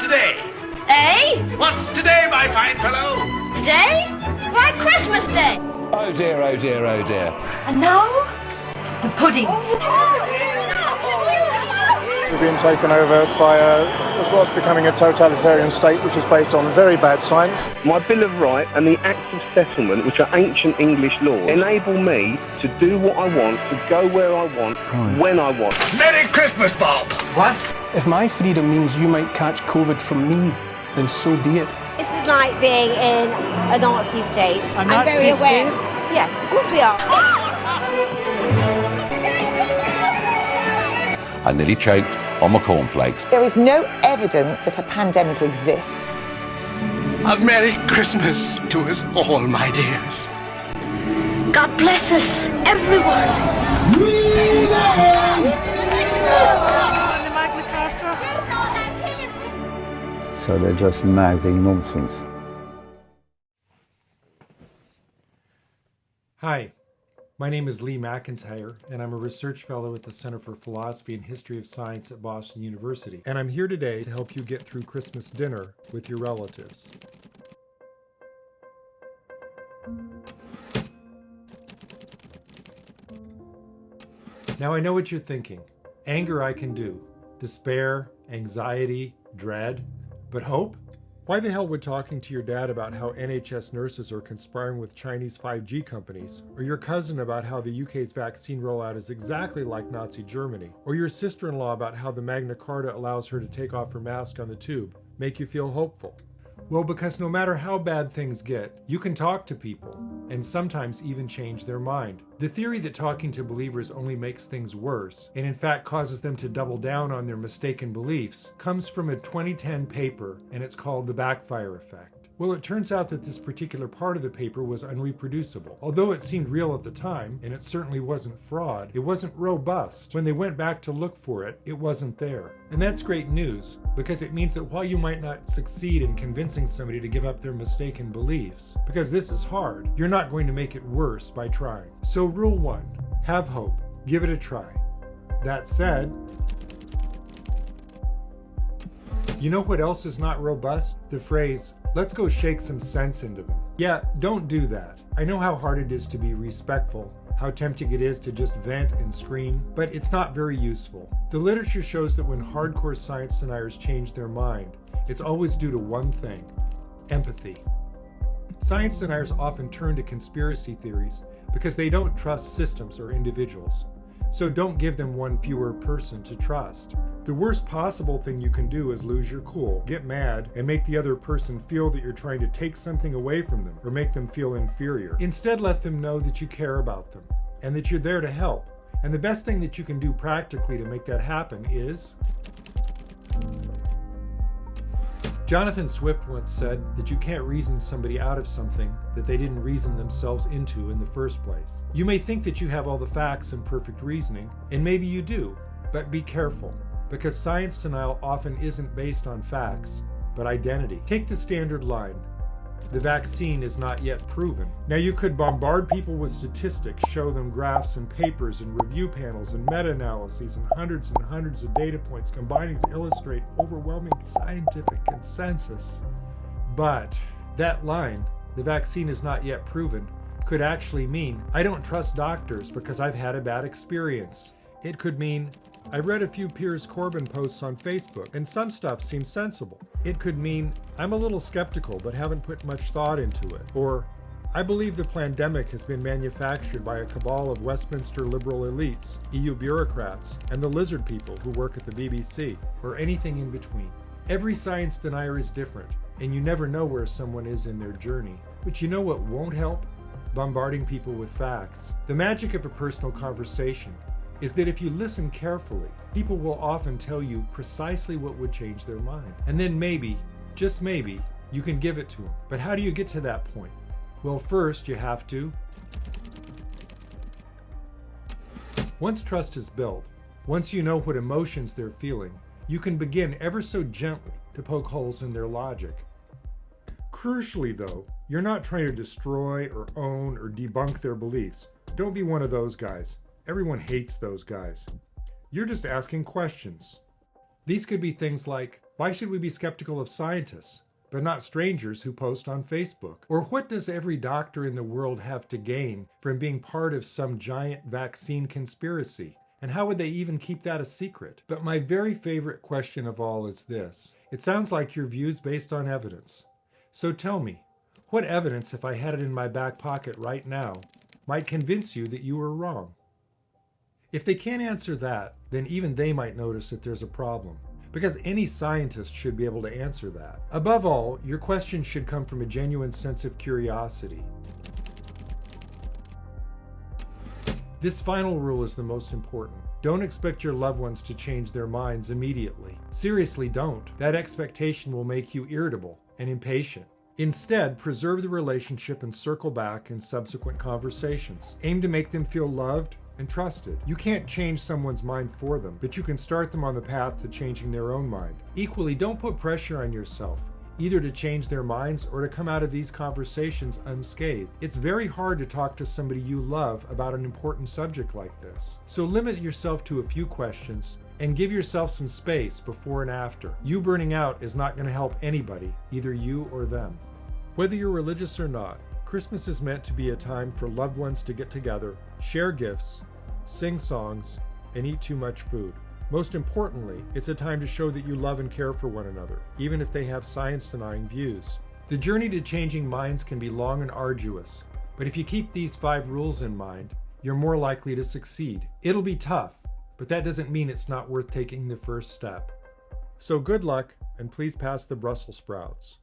today? Eh? What's today, my fine fellow? Today? Why, Christmas Day. Oh dear, oh dear, oh dear. And now, the pudding. We're being taken over by what's becoming a totalitarian state, which is based on very bad science. My Bill of Rights and the Acts of Settlement, which are ancient English laws, enable me to do what I want, to go where I want, when I want. Merry Christmas, Bob. What? If my freedom means you might catch COVID from me, then so be it. This is like being in a Nazi state. I'm very aware. Yes, of course we are. I nearly choked on my cornflakes. There is no evidence that a pandemic exists. A Merry Christmas to us all, my dears. God bless us, everyone. So they're just mouthing nonsense. Hi, my name is Lee McIntyre, and I'm a research fellow at the Center for Philosophy and History of Science at Boston University. And I'm here today to help you get through Christmas dinner with your relatives. Now I know what you're thinking. Anger I can do. Despair, anxiety, dread. But hope? Why the hell would talking to your dad about how NHS nurses are conspiring with Chinese 5G companies, or your cousin about how the UK's vaccine rollout is exactly like Nazi Germany, or your sister-in-law about how the Magna Carta allows her to take off her mask on the tube, make you feel hopeful? Well, because no matter how bad things get, you can talk to people, and sometimes even change their mind. The theory that talking to believers only makes things worse, and in fact causes them to double down on their mistaken beliefs, comes from a 2010 paper, and it's called the backfire effect. Well, it turns out that this particular part of the paper was unreproducible. Although it seemed real at the time, and it certainly wasn't fraud, it wasn't robust. When they went back to look for it, it wasn't there. And that's great news, because it means that while you might not succeed in convincing somebody to give up their mistaken beliefs, because this is hard, you're not going to make it worse by trying. So rule 1, have hope. Give it a try. That said, you know what else is not robust? The phrase, let's go shake some sense into them. Yeah, don't do that. I know how hard it is to be respectful, how tempting it is to just vent and scream, but it's not very useful. The literature shows that when hardcore science deniers change their mind, it's always due to one thing: empathy. Science deniers often turn to conspiracy theories because they don't trust systems or individuals. So don't give them one fewer person to trust. The worst possible thing you can do is lose your cool, get mad, and make the other person feel that you're trying to take something away from them or make them feel inferior. Instead, let them know that you care about them and that you're there to help. And the best thing that you can do practically to make that happen is... Jonathan Swift once said that you can't reason somebody out of something that they didn't reason themselves into in the first place. You may think that you have all the facts and perfect reasoning, and maybe you do, but be careful, because science denial often isn't based on facts, but identity. Take the standard line: the vaccine is not yet proven. Now you could bombard people with statistics, show them graphs and papers and review panels and meta-analyses and hundreds of data points combining to illustrate overwhelming scientific consensus. But that line, the vaccine is not yet proven, could actually mean, I don't trust doctors because I've had a bad experience. It could mean, I read a few Piers Corbyn posts on Facebook, and some stuff seems sensible. It could mean, I'm a little skeptical but haven't put much thought into it. Or, I believe the pandemic has been manufactured by a cabal of Westminster liberal elites, EU bureaucrats, and the lizard people who work at the BBC, or anything in between. Every science denier is different, and you never know where someone is in their journey. But you know what won't help? Bombarding people with facts. The magic of a personal conversation is that if you listen carefully, people will often tell you precisely what would change their mind. And then maybe, just maybe, you can give it to them. But how do you get to that point? Well, first you have to... Once trust is built, once you know what emotions they're feeling, you can begin ever so gently to poke holes in their logic. Crucially though, you're not trying to destroy or own or debunk their beliefs. Don't be one of those guys. Everyone hates those guys. You're just asking questions. These could be things like, Why should we be skeptical of scientists, but not strangers who post on Facebook? Or what does every doctor in the world have to gain from being part of some giant vaccine conspiracy? And how would they even keep that a secret? But my very favorite question of all is this. It sounds like your view's based on evidence. So tell me, what evidence, if I had it in my back pocket right now, might convince you that you were wrong? If they can't answer that, then even they might notice that there's a problem, because any scientist should be able to answer that. Above all, your question should come from a genuine sense of curiosity. This final rule is the most important. Don't expect your loved ones to change their minds immediately. Seriously, don't. That expectation will make you irritable and impatient. Instead, preserve the relationship and circle back in subsequent conversations. Aim to make them feel loved and trusted. You can't change someone's mind for them, but you can start them on the path to changing their own mind. Equally, don't put pressure on yourself, either to change their minds or to come out of these conversations unscathed. It's very hard to talk to somebody you love about an important subject like this. So limit yourself to a few questions and give yourself some space before and after. You burning out is not going to help anybody, either you or them. Whether you're religious or not, Christmas is meant to be a time for loved ones to get together, share gifts, sing songs, and eat too much food. Most importantly, it's a time to show that you love and care for one another, even if they have science-denying views. The journey to changing minds can be long and arduous, but if you keep these 5 rules in mind, you're more likely to succeed. It'll be tough, but that doesn't mean it's not worth taking the first step. So good luck, and please pass the Brussels sprouts.